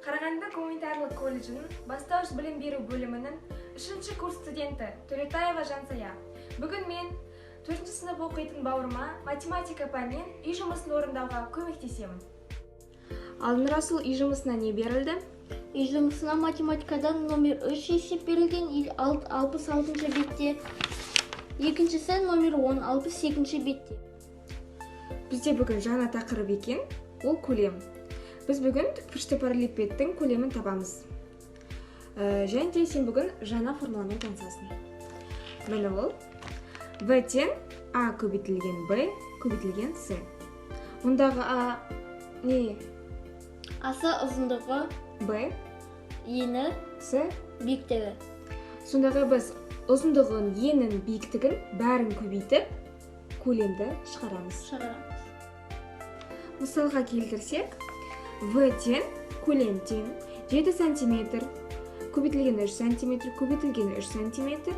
Қарағанды гуманитарлық колледжінің бастауыш білім беру бөлімінің 3-ші курс студенті Төлетаева Жансая. Бүгін мен 4-ші сынып оқитын бауырыма математика пәнінен үй жұмысын орындауға көмектесемін. Алдын-расыл үй жұмысына не берілді? Үй жұмысына математикадан номер 3 есеп берілген 66 бетте. Екіншісі номер 10 62 бетте. Бізде бүгін жаңа тақырып екен, ол көлем. Біз бүгін тікбұрышты параллелепипедтің көлемін табамыз. Және де сен бүгін жаңа формуламен танысасың. Міне ол v тең a көбейтілген b көбейтілген c. Мұндағы a не? Асы ұзындығы, b, ені, c, биіктігі. Сондағы біз ұзындығын, енін, биіктігін бәрін көбейтіп, көлемді шығарамыз. Мысалға келтірсек, v тең көлем тең 7 см көбейтілген 3 см көбейтілген 3 см.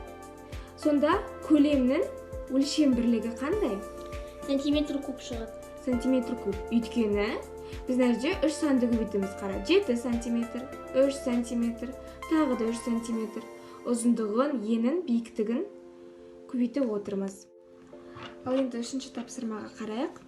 Сонда көлемнің өлшем бірлігі қандай? Сантиметр куб шығады. Сантиметр куб. Өйткені біз нәрде 3 санды көбейтеміз қара. 7 см, 3 см, тағы да 3 см. Ұзындығын, енін, биіктігін көбейтіп отырмыз. Ал енді үшінші тапсырмаға қарайық.